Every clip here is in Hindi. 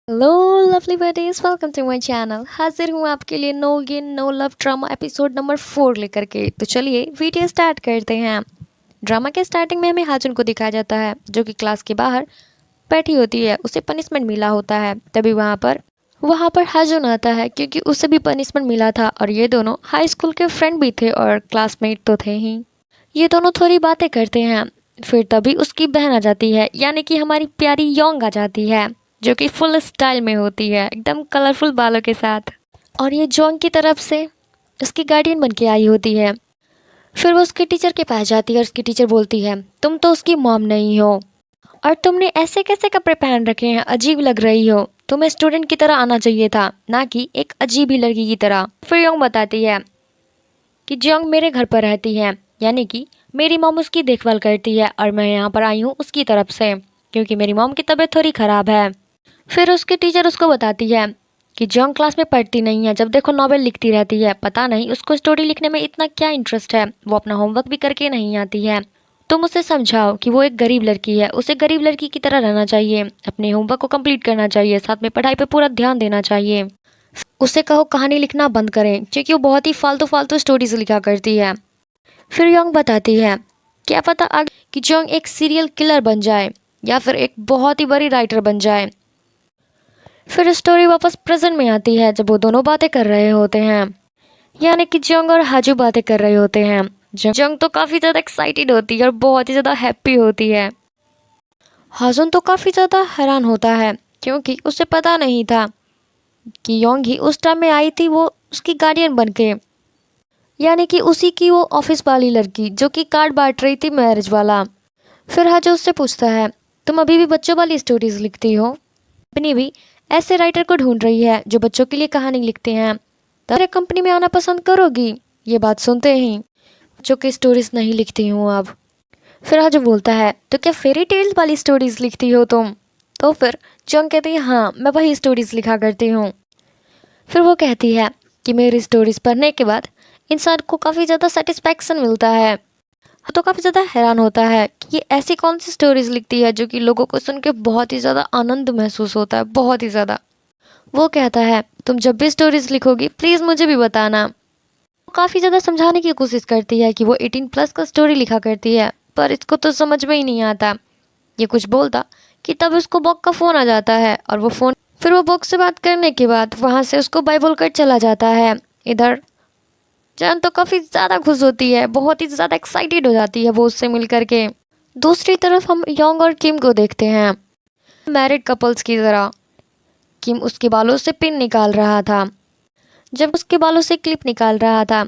Hello lovely buddies, welcome to my channel. हाजिर हूँ आपके लिए no gain no love drama episode number 4 लेकर के। तो चलिए वीडियो स्टार्ट करते हैं। ड्रामा के स्टार्टिंग में हमें हाजुन को दिखाया जाता है जो कि क्लास के बाहर बैठी होती है। उसे पनिशमेंट मिला होता है। तभी वहाँ पर हाजुन आता है क्योंकि उसे भी पनिशमेंट मिला था और ये दोनों हाई स्कूल के फ्रेंड भी थे और क्लासमेट तो थे ही। ये दोनों थोड़ी बातें करते हैं। फिर तभी उसकी बहन आ जाती है, यानी कि हमारी प्यारी योंग आ जाती है जो कि फुल स्टाइल में होती है, एकदम कलरफुल बालों के साथ। और ये जोंग की तरफ से उसकी गार्डियन बन के आई होती है। फिर वो उसके टीचर के पास जाती है और उसकी टीचर बोलती है, तुम तो उसकी मॉम नहीं हो और तुमने ऐसे कैसे कपड़े पहन रखे हैं, अजीब लग रही हो। तुम्हें स्टूडेंट की तरह आना चाहिए था, ना कि एक अजीब ही लड़की की तरह। फिर योंग बताती है कि जोंग मेरे घर पर रहती है, यानी कि मेरी मॉम उसकी देखभाल करती है और मैं यहाँ पर आई हूँ उसकी तरफ से क्योंकि मेरी मॉम की तबीयत थोड़ी ख़राब है। फिर उसकी टीचर उसको बताती है कि जोंग क्लास में पढ़ती नहीं है, जब देखो नॉवेल लिखती रहती है। पता नहीं उसको स्टोरी लिखने में इतना क्या इंटरेस्ट है, वो अपना होमवर्क भी करके नहीं आती है। तुम उसे समझाओ कि वो एक गरीब लड़की है, उसे गरीब लड़की की तरह रहना चाहिए, अपने होमवर्क को कंप्लीट करना चाहिए, साथ में पढ़ाई पे पूरा ध्यान देना चाहिए। उसे कहो कहानी लिखना बंद करें क्योंकि वो बहुत ही फालतू फालतू स्टोरीज लिखा करती है। फिर योंग बताती है क्या पता आगे कि जोंग एक सीरियल किलर बन जाए या फिर एक बहुत ही बड़ी राइटर बन जाए। फिर स्टोरी वापस प्रेजेंट में आती है जब वो दोनों बातें कर रहे होते हैं, यानी कि जोंग और हाजू बातें कर रहे होते हैं। जोंग तो काफ़ी ज़्यादा एक्साइटेड होती है और बहुत ही ज़्यादा हैप्पी होती है। हाजुन तो काफ़ी ज़्यादा हैरान होता है क्योंकि उसे पता नहीं था कि योंग ही उस टाइम में आई थी, वो उसकी गार्डियन बन के, यानी कि उसी की वो ऑफिस वाली लड़की जो कि कार्ड बांट रही थी, मैरिज वाला। फिर हाजू उससे पूछता है, तुम अभी भी बच्चों वाली स्टोरीज लिखती हो? कंपनी भी ऐसे राइटर को ढूंढ रही है जो बच्चों के लिए कहानी लिखते हैं, तेरे कंपनी में आना पसंद करोगी? ये बात सुनते ही, बच्चों की स्टोरीज नहीं लिखती हूँ अब। फिर हाजू बोलता है, तो क्या फेरी टेल्स वाली स्टोरीज लिखती हो तुम? तो फिर जोंग कहती है, हाँ मैं वही स्टोरीज लिखा करती हूँ। फिर वो कहती है कि मेरी स्टोरीज पढ़ने के बाद इंसान को काफ़ी ज़्यादा सेटिस्फैक्शन मिलता है। तो काफ़ी ज़्यादा हैरान होता है कि ये ऐसी कौन सी स्टोरीज लिखती है जो कि लोगों को सुन के बहुत ही ज़्यादा आनंद महसूस होता है, बहुत ही ज़्यादा। वो कहता है, तुम जब भी स्टोरीज लिखोगी प्लीज़ मुझे भी बताना। वो काफ़ी ज़्यादा समझाने की कोशिश करती है कि वो 18+ का स्टोरी लिखा करती है, पर इसको तो समझ में ही नहीं आता। ये कुछ बोलता कि तब उसको बॉक का फ़ोन आ जाता है और वो फ़ोन, फिर वो बॉक से बात करने के बाद वहाँ से उसको बाय बोलकर चला जाता है। इधर जान तो काफ़ी ज़्यादा खुश होती है, बहुत ही ज़्यादा एक्साइटेड हो जाती है वो उससे मिल करके। दूसरी तरफ हम योंग और किम को देखते हैं, मैरिड कपल्स की तरह। किम उसके बालों से पिन निकाल रहा था। जब उसके बालों से क्लिप निकाल रहा था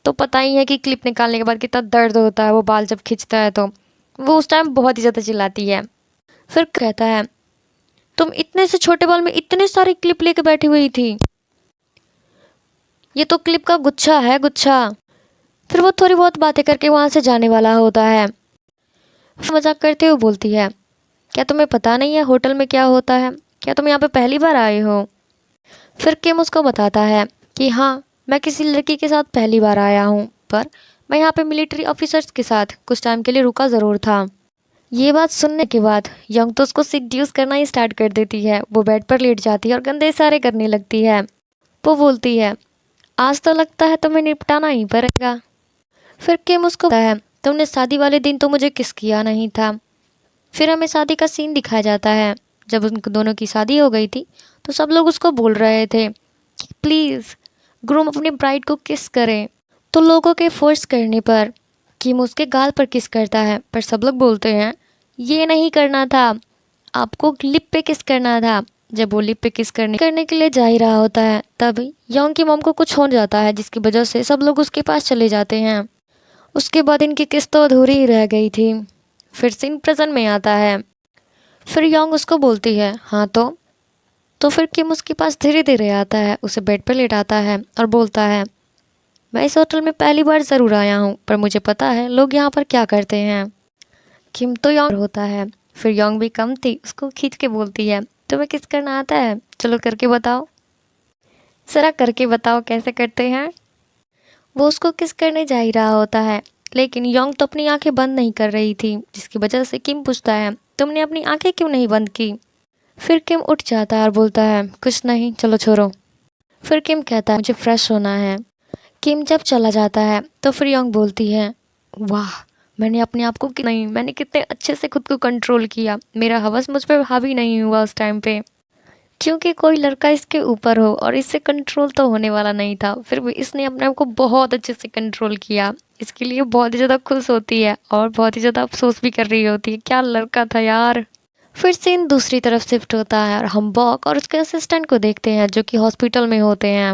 तो पता ही है कि क्लिप निकालने के बाद कितना दर्द होता है, वो बाल जब खींचता है तो वो उस टाइम बहुत ही ज़्यादा चिल्लाती है। फिर कहता है, तुम इतने से छोटे बाल में इतने सारे क्लिप लेके बैठी हुई थी, ये तो क्लिप का गुच्छा है, गुच्छा। फिर वो थोड़ी बहुत बातें करके वहाँ से जाने वाला होता है। मजाक करते हुए बोलती है, क्या तुम्हें पता नहीं है होटल में क्या होता है? क्या तुम यहाँ पे पहली बार आए हो? फिर किम उसको बताता है कि हाँ मैं किसी लड़की के साथ पहली बार आया हूँ, पर मैं यहाँ पे मिलिट्री ऑफिसर्स के साथ कुछ टाइम के लिए रुका ज़रूर था। ये बात सुनने के बाद यंग तो उसको सिड्यूस करना ही स्टार्ट कर देती है। वो बेड पर लेट जाती है और गंदे इशारे करने लगती है। वो बोलती है, आज तो लगता है तुम्हें निपटाना ही पड़ेगा। फिर किम उसको बताता है, तुमने शादी वाले दिन तो मुझे किस किया नहीं था। फिर हमें शादी का सीन दिखाया जाता है। जब उन दोनों की शादी हो गई थी तो सब लोग उसको बोल रहे थे कि प्लीज़ ग्रूम अपनी ब्राइड को किस करे। तो लोगों के फोर्स करने पर किम उसके गाल पर किस करता है, पर सब लोग बोलते हैं ये नहीं करना था, आपको लिप पे किस करना था। जब वो लिप पे किस करने के लिए जा ही रहा होता है तभी योंग की मॉम को कुछ हो जाता है जिसकी वजह से सब लोग उसके पास चले जाते हैं। उसके बाद इनकी किस्त तो अधूरी ही रह गई थी। फिर सीन प्रेजेंट में आता है। फिर योंग उसको बोलती है, हाँ तो फिर किम उसके पास धीरे धीरे आता है, उसे बेड पर लेटाता है और बोलता है, मैं इस होटल में पहली बार ज़रूर आया हूँ पर मुझे पता है लोग यहाँ पर क्या करते हैं। किम तो योंग होता है। फिर योंग भी कम थी, उसको खींच के बोलती है, तुम्हें किस करना आता है, चलो करके बताओ, ज़रा करके बताओ कैसे करते हैं। वो उसको किस करने जा ही रहा होता है लेकिन योंग तो अपनी आंखें बंद नहीं कर रही थी, जिसकी वजह से किम पूछता है, तुमने अपनी आंखें क्यों नहीं बंद की? फिर किम उठ जाता है और बोलता है कुछ नहीं, चलो छोड़ो। फिर किम कहता है मुझे फ्रेश होना है। किम जब चला जाता है तो फिर योंग बोलती है वाह, मैंने अपने आप को नहीं, मैंने कितने अच्छे से खुद को कंट्रोल किया, मेरा हवस मुझ पर हावी नहीं हुआ उस टाइम पे। क्योंकि कोई लड़का इसके ऊपर हो और इससे कंट्रोल तो होने वाला नहीं था, फिर भी इसने अपने आप को बहुत अच्छे से कंट्रोल किया। इसके लिए बहुत ही ज़्यादा खुश होती है और बहुत ही ज़्यादा अफसोस भी कर रही होती है, क्या लड़का था यार। फिर सीन दूसरी तरफ शिफ्ट होता है और हम बॉक और उसके असिस्टेंट को देखते हैं जो कि हॉस्पिटल में होते हैं।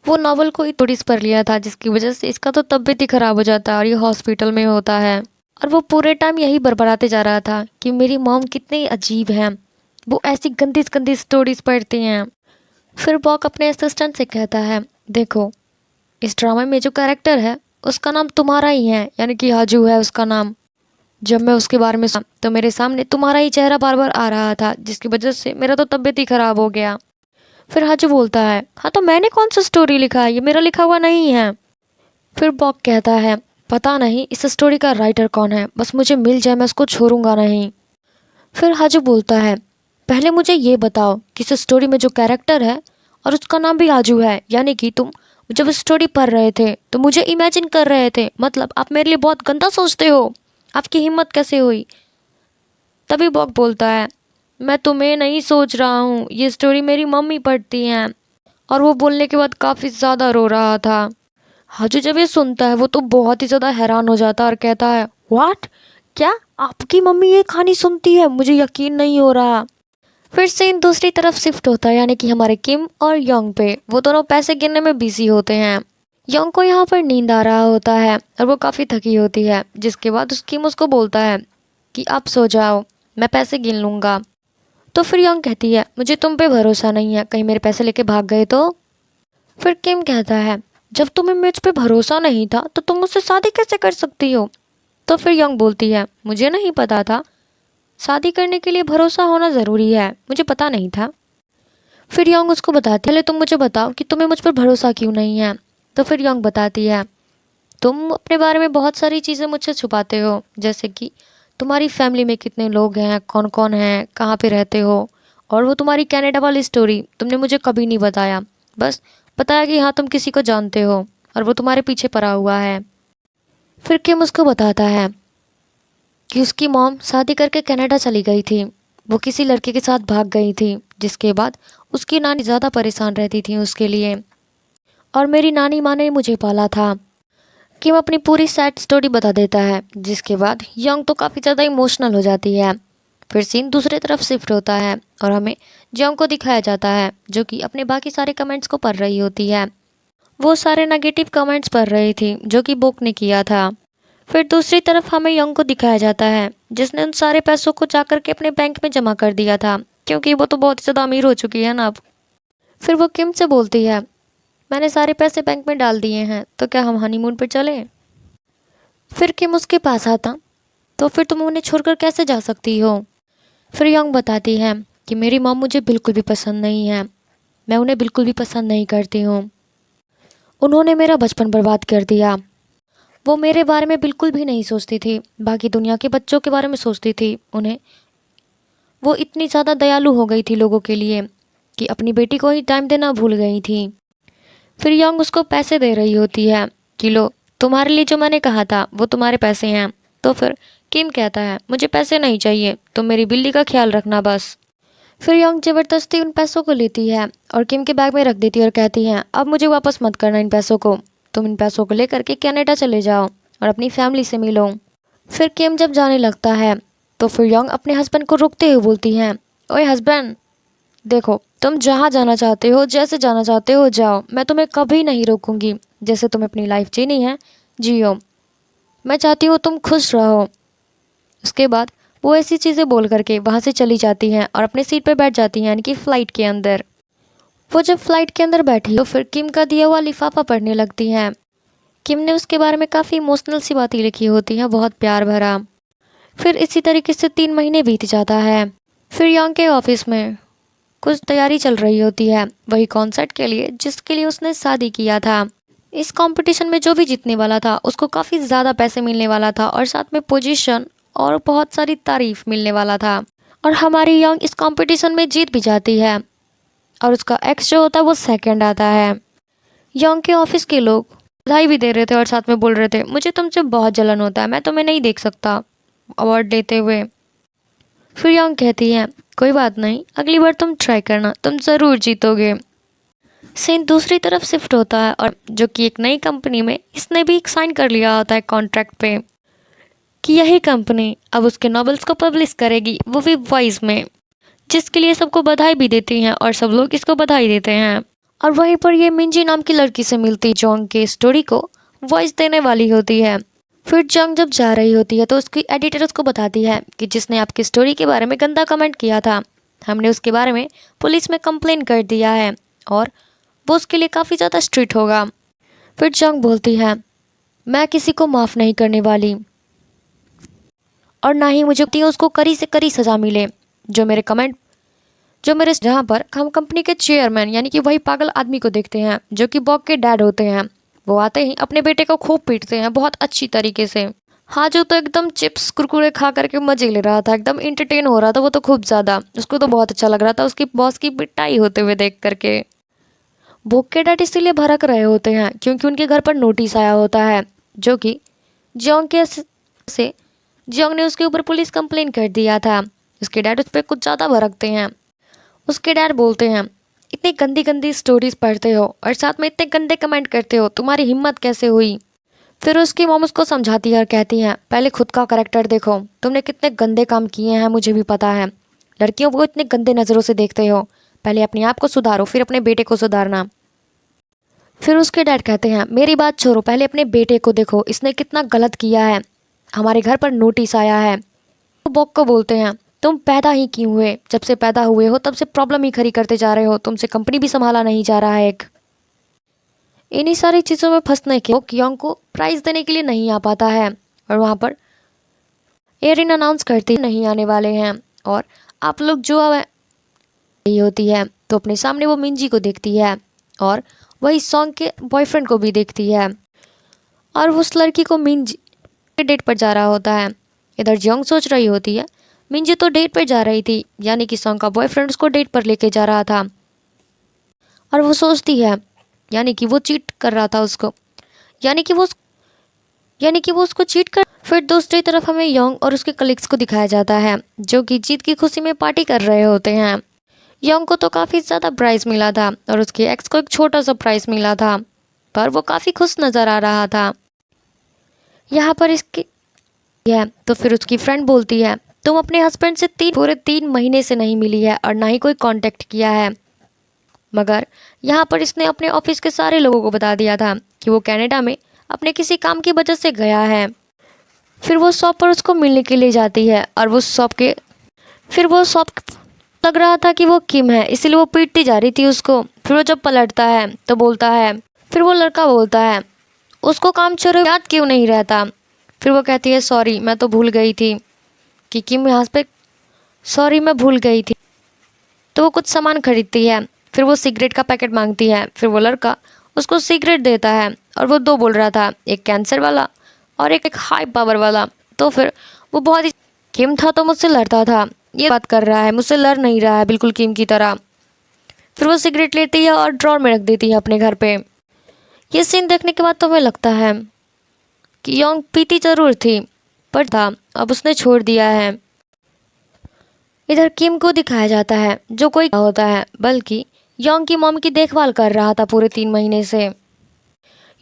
वो नॉवल को थोड़ी पढ़ लिया था जिसकी वजह से इसका तो तबीयत ही खराब हो जाता है और ये हॉस्पिटल में होता है। और वो पूरे टाइम यही बरबराते जा रहा था कि मेरी मॉम कितनी अजीब है, वो ऐसी गंदी गंदी स्टोरीज पढ़ती हैं। फिर बॉक अपने असिस्टेंट से कहता है देखो, इस ड्रामा में जो कैरेक्टर है उसका नाम तुम्हारा ही है, यानी कि हाजू है उसका नाम। जब मैं उसके बारे में सुना तो मेरे सामने तुम्हारा ही चेहरा बार बार आ रहा था जिसकी वजह से मेरा तो तबीयत ही खराब हो गया। फिर हाजू बोलता है हाँ तो मैंने कौन सा स्टोरी लिखा है, ये मेरा लिखा हुआ नहीं है। फिर बॉक कहता है पता नहीं इस स्टोरी का राइटर कौन है, बस मुझे मिल जाए मैं उसको छोड़ूंगा नहीं। फिर हाजू बोलता है पहले मुझे ये बताओ कि इस स्टोरी में जो कैरेक्टर है और उसका नाम भी हाजू है, यानी कि तुम जब स्टोरी पढ़ रहे थे तो मुझे इमेजिन कर रहे थे, मतलब आप मेरे लिए बहुत गंदा सोचते हो, आपकी हिम्मत कैसे हुई। तभी बॉक बोलता है मैं तुम्हें नहीं सोच रहा हूँ, ये स्टोरी मेरी मम्मी पढ़ती हैं। और वो बोलने के बाद काफ़ी ज़्यादा रो रहा था। हाजू जब ये सुनता है वो तो बहुत ही ज़्यादा हैरान हो जाता है और कहता है व्हाट, क्या आपकी मम्मी ये कहानी सुनती है, मुझे यकीन नहीं हो रहा। फिर सीन दूसरी तरफ शिफ्ट होता है, यानी कि हमारे किम और योंग पे। वो दोनों पैसे गिनने में बिजी होते हैं। योंग को यहाँ पर नींद आ रहा होता है और वो काफ़ी थकी होती है, जिसके बाद किम उसको बोलता है कि आप सो जाओ, मैं पैसे गिन लूँगा। तो फिर योंग कहती है मुझे तुम पे भरोसा नहीं है, कहीं मेरे पैसे लेके भाग गए तो। फिर किम कहता है जब तुम्हें मुझ पे भरोसा नहीं था तो तुम मुझसे शादी कैसे कर सकती हो। तो फिर योंग बोलती है मुझे नहीं पता था, शादी करने के लिए भरोसा होना ज़रूरी है, मुझे पता नहीं था। फिर योंग उसको बताती है पहले तुम मुझे बताओ कि तुम्हें मुझ पर भरोसा क्यों नहीं है। तो फिर योंग बताती है तुम अपने बारे में बहुत सारी चीज़ें मुझसे छुपाते हो, जैसे कि तुम्हारी फैमिली में कितने लोग हैं, कौन कौन हैं, कहाँ पे रहते हो, और वो तुम्हारी कनाडा वाली स्टोरी तुमने मुझे कभी नहीं बताया, बस बताया कि हाँ तुम किसी को जानते हो और वो तुम्हारे पीछे पड़ा हुआ है। फिर किम उसको बताता है कि उसकी मॉम शादी करके कनाडा चली गई थी, वो किसी लड़के के साथ भाग गई थी, जिसके बाद उसकी नानी ज़्यादा परेशान रहती थी उसके लिए, और मेरी नानी माँ ने मुझे पाला था। किम अपनी पूरी सैड स्टोरी बता देता है, जिसके बाद योंग तो काफ़ी ज़्यादा इमोशनल हो जाती है। फिर सीन दूसरी तरफ शिफ्ट होता है और हमें योंग को दिखाया जाता है जो कि अपने बाकी सारे कमेंट्स को पढ़ रही होती है। वो सारे नेगेटिव कमेंट्स पढ़ रही थी जो कि बोक ने किया था। फिर दूसरी तरफ हमें योंग को दिखाया जाता है जिसने उन सारे पैसों को जाकर के अपने बैंक में जमा कर दिया था, क्योंकि वो तो बहुत ज़्यादा अमीर हो चुकी है ना अब। फिर वो किम से बोलती है मैंने सारे पैसे बैंक में डाल दिए हैं, तो क्या हम हनीमून पर चले। फिर किम उसके पास आता तो फिर तुम उन्हें छोड़कर कैसे जा सकती हो। फिर योंग बताती है कि मेरी मॉम मुझे बिल्कुल भी पसंद नहीं है, मैं उन्हें बिल्कुल भी पसंद नहीं करती हूँ, उन्होंने मेरा बचपन बर्बाद कर दिया। वो मेरे बारे में बिल्कुल भी नहीं सोचती थी, बाकी दुनिया के बच्चों के बारे में सोचती थी। उन्हें वो इतनी ज़्यादा दयालु हो गई थी लोगों के लिए कि अपनी बेटी को ही टाइम देना भूल गई थी। फिर योंग उसको पैसे दे रही होती है कि लो तुम्हारे लिए जो मैंने कहा था वो तुम्हारे पैसे हैं। तो फिर किम कहता है मुझे पैसे नहीं चाहिए, तुम मेरी बिल्ली का ख्याल रखना बस। फिर योंग ज़बरदस्ती उन पैसों को लेती है और किम के बैग में रख देती है और कहती है अब मुझे वापस मत करना इन पैसों को, तुम इन पैसों को लेकर के कनाडा चले जाओ और अपनी फैमिली से मिलो। फिर किम जब जाने लगता है तो फिर योंग अपने हस्बैंड को रोकते हुए बोलती है ओए हस्बैंड, देखो तुम जहाँ जाना चाहते हो, जैसे जाना चाहते हो जाओ, मैं तुम्हें कभी नहीं रोकूंगी, जैसे तुम्हें अपनी लाइफ जीनी है जियो, मैं चाहती हूँ तुम खुश रहो। उसके बाद वो ऐसी चीज़ें बोल करके वहाँ से चली जाती हैं और अपने सीट पर बैठ जाती हैं, यानी कि फ़्लाइट के अंदर। वो जब फ्लाइट के अंदर बैठी तो फिर किम का दिया हुआ लिफाफा पढ़ने लगती हैं। किम ने उसके बारे में काफ़ी इमोशनल सी बातें लिखी होती हैं, बहुत प्यार भरा। फिर इसी तरीके से 3 महीने बीत जाता है। फिर योंग के ऑफिस में कुछ तैयारी चल रही होती है, वही कॉन्सर्ट के लिए जिसके लिए उसने शादी किया था। इस कंपटीशन में जो भी जीतने वाला था उसको काफ़ी ज़्यादा पैसे मिलने वाला था और साथ में पोजीशन और बहुत सारी तारीफ मिलने वाला था। और हमारी यंग इस कंपटीशन में जीत भी जाती है और उसका एक्स जो होता है वो सेकंड आता है। यंग के ऑफिस के लोग बधाई भी दे रहे थे और साथ में बोल रहे थे मुझे तुमसे बहुत जलन होता है, मैं तुम्हें नहीं देख सकता अवार्ड लेते हुए। फिर यंग कहती है कोई बात नहीं, अगली बार तुम ट्राई करना, तुम ज़रूर जीतोगे। सीन दूसरी तरफ शिफ्ट होता है और जो कि एक नई कंपनी में इसने भी साइन कर लिया होता है कॉन्ट्रैक्ट पे कि यही कंपनी अब उसके नॉवेल्स को पब्लिश करेगी, वो भी वॉइस में, जिसके लिए सबको बधाई भी देती हैं और सब लोग इसको बधाई देते हैं। और वहीं पर ये मिंजी नाम की लड़की से मिलती जॉन्ग के स्टोरी को वॉइस देने वाली होती है। फिर जंग जब जा रही होती है तो उसकी एडिटर उसको बताती है कि जिसने आपकी स्टोरी के बारे में गंदा कमेंट किया था, हमने उसके बारे में पुलिस में कंप्लेन कर दिया है और वो उसके लिए काफ़ी ज़्यादा स्ट्रिक्ट होगा। फिर जंग बोलती है मैं किसी को माफ़ नहीं करने वाली और ना ही मुझे उसको कड़ी से कड़ी सज़ा मिले जो मेरे जहाँ पर हम कंपनी के चेयरमैन यानी कि वही पागल आदमी को देखते हैं जो कि बॉक के डैड होते हैं। वो आते ही अपने बेटे को खूब पीटते हैं बहुत अच्छी तरीके से। हाँ जो तो एकदम चिप्स कुरकुरे खा करके मजे ले रहा था, एकदम इंटरटेन हो रहा था वो तो खूब ज़्यादा, उसको तो बहुत अच्छा लग रहा था उसकी बॉस की पिटाई होते हुए देख करके। बॉक के डैड इसीलिए भड़क रहे होते हैं क्योंकि उनके घर पर नोटिस आया होता है जो कि जियोंग ने उसके ऊपर पुलिस कंप्लेन कर दिया था। उसके डैड उस पर कुछ ज़्यादा भड़कते हैं। उसके डैड बोलते हैं इतनी गंदी गंदी स्टोरीज पढ़ते हो और साथ में इतने गंदे कमेंट करते हो, तुम्हारी हिम्मत कैसे हुई। फिर उसकी मॉम उसको समझाती है और कहती हैं पहले खुद का करैक्टर देखो, तुमने कितने गंदे काम किए हैं मुझे भी पता है, लड़कियों को इतने गंदे नज़रों से देखते हो, पहले अपने आप को सुधारो फिर अपने बेटे को सुधारना। फिर उसके डैड कहते हैं मेरी बात छोड़ो, पहले अपने बेटे को देखो, इसने कितना गलत किया है, हमारे घर पर नोटिस आया है। तो बॉक को बोलते हैं तुम पैदा ही क्यों हुए, जब से पैदा हुए हो तब से प्रॉब्लम ही खड़ी करते जा रहे हो, तुमसे कंपनी भी संभाला नहीं जा रहा है। इन्हीं सारी चीज़ों में फंसने के यंग को प्राइज़ देने के लिए नहीं आ पाता है और वहाँ पर एरिन अनाउंस करती नहीं आने वाले हैं और आप लोग जो नहीं होती है तो अपने सामने वो मिंजी को देखती है और वही सॉन्ग के बॉयफ्रेंड को भी देखती है और उस लड़की को मिंजी के डेट पर जा रहा होता है। इधर जियोंग सोच रही होती है मिंजी तो डेट पर जा रही थी, यानी कि सॉन्ग का बॉयफ्रेंड उसको डेट पर लेके जा रहा था और वो सोचती है यानी कि वो चीट कर रहा था उसको, यानी कि वो उसको चीट कर। फिर दूसरी तरफ हमें योंग और उसके कलीग्स को दिखाया जाता है जो कि जीत की खुशी में पार्टी कर रहे होते हैं। योंग को तो काफ़ी ज़्यादा प्राइज़ मिला था और उसके एक्स को एक छोटा सा प्राइज़ मिला था, पर वो काफ़ी खुश नज़र आ रहा था। यहाँ पर इसकी तो फिर उसकी फ्रेंड बोलती है तुम अपने हस्बैंड से पूरे 3 महीने से नहीं मिली है और ना ही कोई कांटेक्ट किया है। मगर यहाँ पर इसने अपने ऑफिस के सारे लोगों को बता दिया था कि वो कनाडा में अपने किसी काम की वजह से गया है। फिर वो शॉप पर उसको मिलने के लिए जाती है और वो शॉप लग रहा था कि वो किम है, इसीलिए वो पीटती जा रही थी उसको। फिर वो जब पलटता है तो बोलता है, फिर वो लड़का बोलता है उसको काम छोड़े याद क्यों नहीं रहता। फिर वो कहती है सॉरी मैं तो भूल गई थी कि किम यहाँ पे, सॉरी मैं भूल गई थी। तो वो कुछ सामान खरीदती है, फिर वो सिगरेट का पैकेट मांगती है, फिर वो लड़का उसको सिगरेट देता है और वो 2 बोल रहा था, एक कैंसर वाला और एक हाई पावर वाला। तो फिर वो बहुत ही किम था तो मुझसे लड़ता था, ये बात कर रहा है मुझसे लड़ नहीं रहा है बिल्कुल किम की तरह। फिर वो सिगरेट लेती है और ड्रॉर में रख देती है अपने घर पे। ये सीन देखने के बाद तो हमें लगता है कि योंग पीती जरूर थी पर था अब उसने छोड़ दिया है। इधर किम को दिखाया जाता है जो कोई होता है बल्कि योंग की मॉम की देखभाल कर रहा था पूरे 3 महीने से।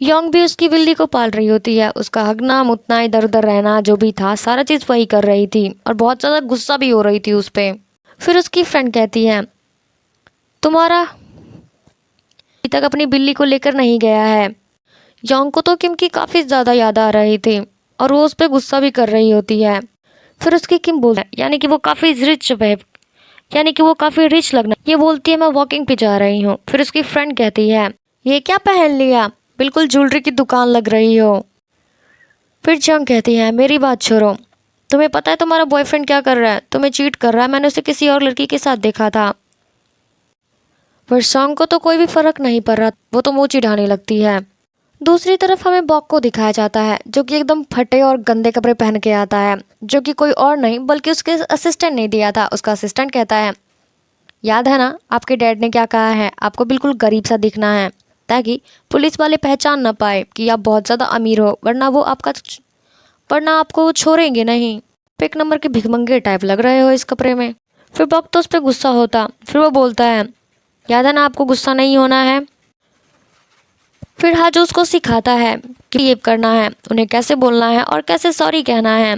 योंग भी उसकी बिल्ली को पाल रही होती है, उसका हगना मुतना इधर उधर रहना जो भी था सारा चीज़ वही कर रही थी और बहुत ज़्यादा गुस्सा भी हो रही थी उस पर। फिर उसकी फ्रेंड कहती है तुम्हारा अभी तक अपनी बिल्ली को लेकर नहीं गया है। योंग को तो किम की काफ़ी ज़्यादा याद आ रही थी और वो उस पर गुस्सा भी कर रही होती है। फिर उसकी किम बोलता है यानी कि वो काफ़ी रिच लगना, ये बोलती है मैं वॉकिंग पे जा रही हूँ। फिर उसकी फ्रेंड कहती है ये क्या पहन लिया, बिल्कुल ज्वेलरी की दुकान लग रही हो। फिर जंग कहती है मेरी बात छोड़ो, तुम्हें पता है तुम्हारा बॉयफ्रेंड क्या कर रहा है, तुम्हें चीट कर रहा है, मैंने उसे किसी और लड़की के साथ देखा था। पर सॉन्ग को तो कोई भी फर्क नहीं पड़ रहा, वो तो मुँह चिढ़ाने लगती है। दूसरी तरफ हमें बॉक को दिखाया जाता है जो कि एकदम फटे और गंदे कपड़े पहन के आता है, जो कि कोई और नहीं बल्कि उसके असिस्टेंट ने दिया था। उसका असिस्टेंट कहता है, याद है ना आपके डैड ने क्या कहा है, आपको बिल्कुल गरीब सा दिखना है ताकि पुलिस वाले पहचान ना पाए कि आप बहुत ज़्यादा अमीर हो, वरना आपको वो छोड़ेंगे नहीं। आप एक नंबर के भिखमंगे टाइप लग रहे हो इस कपड़े में। फिर बॉक तो उस पर गुस्सा होता, फिर वो बोलता है, याद है ना आपको गुस्सा नहीं होना है। फिर हाजू उसको सिखाता है कि ये करना है, उन्हें कैसे बोलना है और कैसे सॉरी कहना है।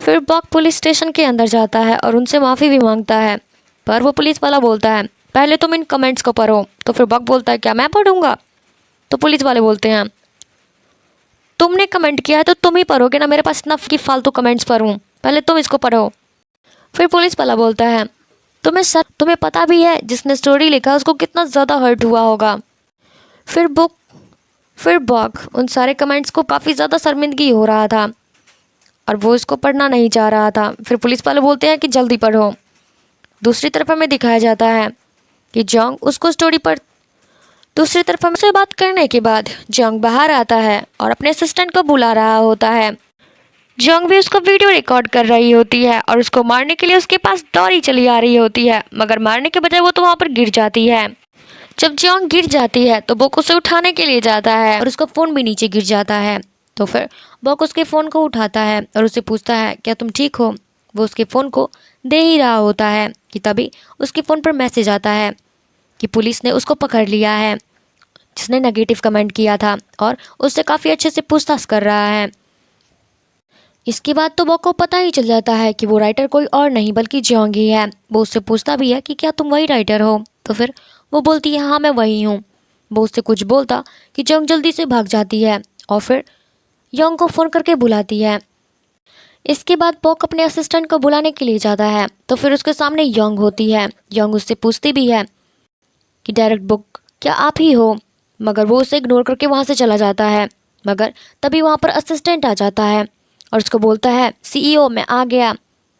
फिर बॉक पुलिस स्टेशन के अंदर जाता है और उनसे माफ़ी भी मांगता है, पर वो पुलिस वाला बोलता है, पहले तुम इन कमेंट्स को पढ़ो। तो फिर बॉक बोलता है, क्या मैं पढ़ूंगा? तो पुलिस वाले बोलते हैं, तुमने कमेंट किया है तो तुम ही पढ़ोगे ना, मेरे पास इतना कि फालतू कमेंट्स पढ़ूं, पहले तुम इसको पढ़ो। फिर पुलिस वाला बोलता है, तुम्हें पता भी है जिसने स्टोरी लिखा उसको कितना ज़्यादा हर्ट हुआ होगा। फिर बॉक उन सारे कमेंट्स को काफ़ी ज़्यादा शर्मिंदगी हो रहा था और वो इसको पढ़ना नहीं चाह रहा था। फिर पुलिस वाले बोलते हैं कि जल्दी पढ़ो। दूसरी तरफ हमें दिखाया जाता है कि जोंग उसको स्टोरी पढ़ दूसरी तरफ हमसे बात करने के बाद जोंग बाहर आता है और अपने असिस्टेंट को बुला रहा होता है। जोंग भी उसको वीडियो रिकॉर्ड कर रही होती है और उसको मारने के लिए उसके पास दौड़ी चली आ रही होती है, मगर मारने के बजाय वो तो वहाँ पर गिर जाती है। जब जोंग गिर जाती है तो बोक उसे उठाने के लिए जाता है और उसका फ़ोन भी नीचे गिर जाता है। तो फिर बोक उसके फ़ोन को उठाता है और उससे पूछता है, क्या तुम ठीक हो? वो उसके फ़ोन को दे ही रहा होता है कि तभी उसके फ़ोन पर मैसेज आता है कि पुलिस ने उसको पकड़ लिया है, जिसने नेगेटिव कमेंट किया था और उससे काफ़ी अच्छे से पूछताछ कर रहा है। इसके बाद तो बॉक को पता ही चल जाता है कि वो राइटर कोई और नहीं बल्कि जोंग ही है। वो उससे पूछता भी है कि क्या तुम वही राइटर हो? तो फिर वो बोलती है, हाँ मैं वही हूँ। वो उससे कुछ बोलता कि जोंग जल्दी से भाग जाती है और फिर योंग को फ़ोन करके बुलाती है। इसके बाद बॉक अपने असिस्टेंट को बुलाने के लिए जाता है तो फिर उसके सामने योंग होती है। योंग उससे पूछती भी है कि डायरेक्ट बुक क्या आप ही हो? मगर वो उसे इग्नोर करके वहाँ से चला जाता है। मगर तभी वहाँ पर असिस्टेंट आ जाता है और उसको बोलता है, सीईओ मैं आ गया।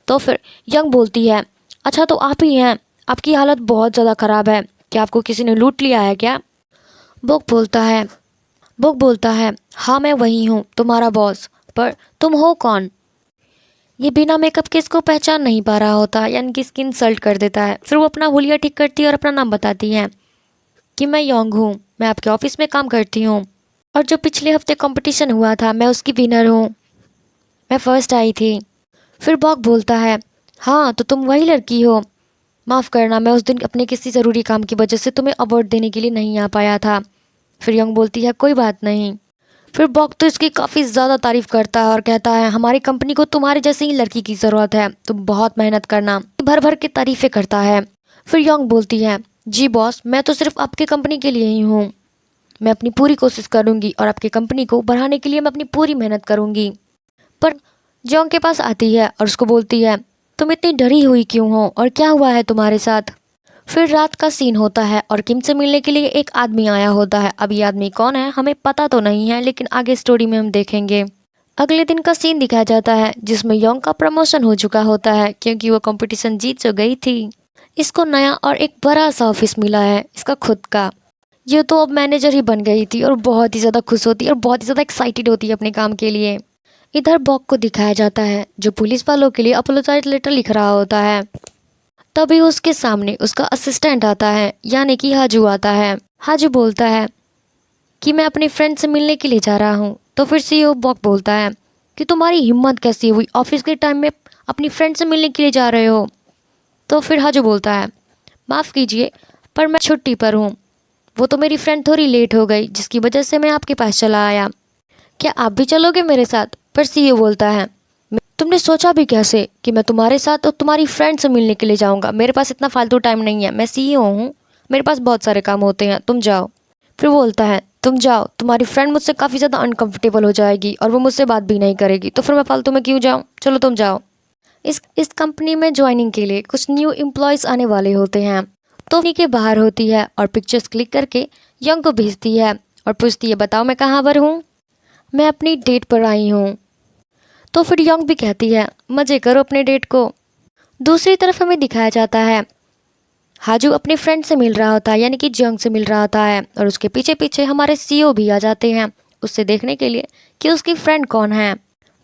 तो फिर यंग बोलती है, अच्छा तो आप ही हैं, आपकी हालत बहुत ज़्यादा ख़राब है, क्या आपको किसी ने लूट लिया है क्या? बुक बोलता है, हाँ मैं वही हूँ, तुम्हारा बॉस, पर तुम हो कौन? ये बिना मेकअप के इसको पहचान नहीं पा रहा होता, यानी कि इसकी इंसल्ट कर देता है। फिर वो अपना हुलिया ठीक करती है और अपना नाम बताती है कि मैं योंग हूँ, मैं आपके ऑफिस में काम करती हूँ और जो पिछले हफ्ते कंपटीशन हुआ था मैं उसकी विनर हूँ, मैं फर्स्ट आई थी। फिर बॉक बोलता है, हाँ तो तुम वही लड़की हो, माफ़ करना मैं उस दिन अपने किसी ज़रूरी काम की वजह से तुम्हें अवार्ड देने के लिए नहीं आ पाया था। फिर यंग बोलती है, कोई बात नहीं। फिर बॉक तो इसकी काफ़ी ज़्यादा तारीफ़ करता है और कहता है, हमारी कंपनी को तुम्हारे जैसी ही लड़की की ज़रूरत है, तुम बहुत मेहनत करना, भर भर के तारीफ़ें करता है। फिर यंग बोलती है, जी बॉस मैं तो सिर्फ आपकी कंपनी के लिए ही हूँ, मैं अपनी पूरी कोशिश करूँगी और आपकी कंपनी को बढ़ाने के लिए मैं अपनी पूरी मेहनत करूँगी। पर जोंग के पास आती है और उसको बोलती है, तुम इतनी डरी हुई क्यों हो और क्या हुआ है तुम्हारे साथ? फिर रात का सीन होता है और किम से मिलने के लिए एक आदमी आया होता है। अब ये आदमी कौन है हमें पता तो नहीं है, लेकिन आगे स्टोरी में हम देखेंगे। अगले दिन का सीन दिखाया जाता है जिसमें योंग का प्रमोशन हो चुका होता है क्योंकि वो कंपटीशन जीत जो गई थी। इसको नया और एक बड़ा सा ऑफिस मिला है, इसका खुद का। ये तो अब मैनेजर ही बन गई थी और बहुत ही ज़्यादा खुश होती है और बहुत ही ज़्यादा एक्साइटेड होती है अपने काम के लिए। इधर बॉक को दिखाया जाता है जो पुलिस वालों के लिए अपोलोजाइज लेटर लिख रहा होता है। तभी उसके सामने उसका असिस्टेंट आता है, यानी कि हाजू आता है। हाजू बोलता है कि मैं अपने फ्रेंड से मिलने के लिए जा रहा हूँ। तो फिर सीईओ बॉक बोलता है कि तुम्हारी हिम्मत कैसी हुई, ऑफिस के टाइम में अपनी फ्रेंड से मिलने के लिए जा रहे हो? तो फिर हाजू बोलता है, माफ़ कीजिए पर मैं छुट्टी पर हूँ, वो तो मेरी फ्रेंड थोड़ी लेट हो गई जिसकी वजह से मैं आपके पास चला आया, क्या आप भी चलोगे मेरे साथ? पर सीईओ बोलता है, तुमने सोचा भी कैसे कि मैं तुम्हारे साथ और तुम्हारी फ्रेंड से मिलने के लिए जाऊंगा? मेरे पास इतना फालतू टाइम नहीं है, मैं सीईओ हूँ, मेरे पास बहुत सारे काम होते हैं, तुम जाओ। फिर वो बोलता है, तुम जाओ, तुम्हारी फ्रेंड मुझसे काफ़ी ज़्यादा अनकंफर्टेबल हो जाएगी और वो मुझसे बात भी नहीं करेगी, तो फिर मैं फालतू में क्यों जाऊँ, चलो तुम जाओ। इस कंपनी में ज्वाइनिंग के लिए कुछ न्यू एम्प्लॉयज़ आने वाले होते हैं। तो उन्हीं के बाहर होती है और पिक्चर्स क्लिक करके यंग को भेजती है और पूछती है, बताओ मैं कहाँ पर हूँ? मैं अपनी डेट पर आई हूँ। तो फिर यंग भी कहती है, मज़े करो अपने डेट को। दूसरी तरफ हमें दिखाया जाता है हाजू अपने फ्रेंड से मिल रहा होता है, यानी कि जंग से मिल रहा होता है, और उसके पीछे पीछे हमारे सीईओ भी आ जाते हैं उससे देखने के लिए कि उसकी फ्रेंड कौन है।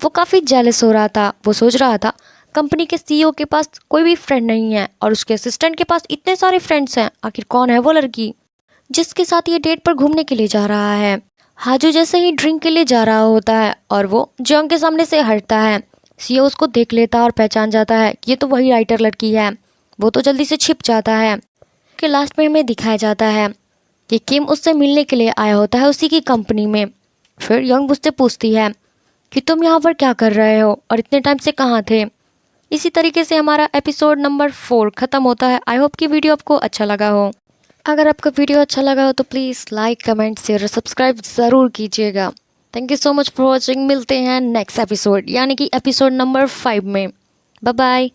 वो काफ़ी जेलस हो रहा था। वो सोच रहा था कंपनी के सीईओ के पास कोई भी फ्रेंड नहीं है और उसके असिस्टेंट के पास इतने सारे फ्रेंड्स हैं, आखिर कौन है वो लड़की जिसके साथ ये डेट पर घूमने के लिए जा रहा है। हाजू जैसे ही ड्रिंक के लिए जा रहा होता है और वो जंग के सामने से हटता है, सीईओ उसको देख लेता है और पहचान जाता है कि ये तो वही राइटर लड़की है। वो तो जल्दी से छिप जाता है। कि लास्ट में हमें दिखाया जाता है कि किम उससे मिलने के लिए आया होता है उसी की कंपनी में। फिर यंग उससे पूछती है कि तुम यहाँ पर क्या कर रहे हो और इतने टाइम से कहाँ थे। इसी तरीके से हमारा एपिसोड नंबर 4 ख़त्म होता है। आई होप कि वीडियो आपको अच्छा लगा हो। अगर आपका वीडियो अच्छा लगा हो तो प्लीज़ लाइक, कमेंट, शेयर और सब्सक्राइब ज़रूर कीजिएगा। Thank you so much for watching. मिलते हैं नेक्स्ट एपिसोड यानी कि एपिसोड नंबर 5 में। Bye bye.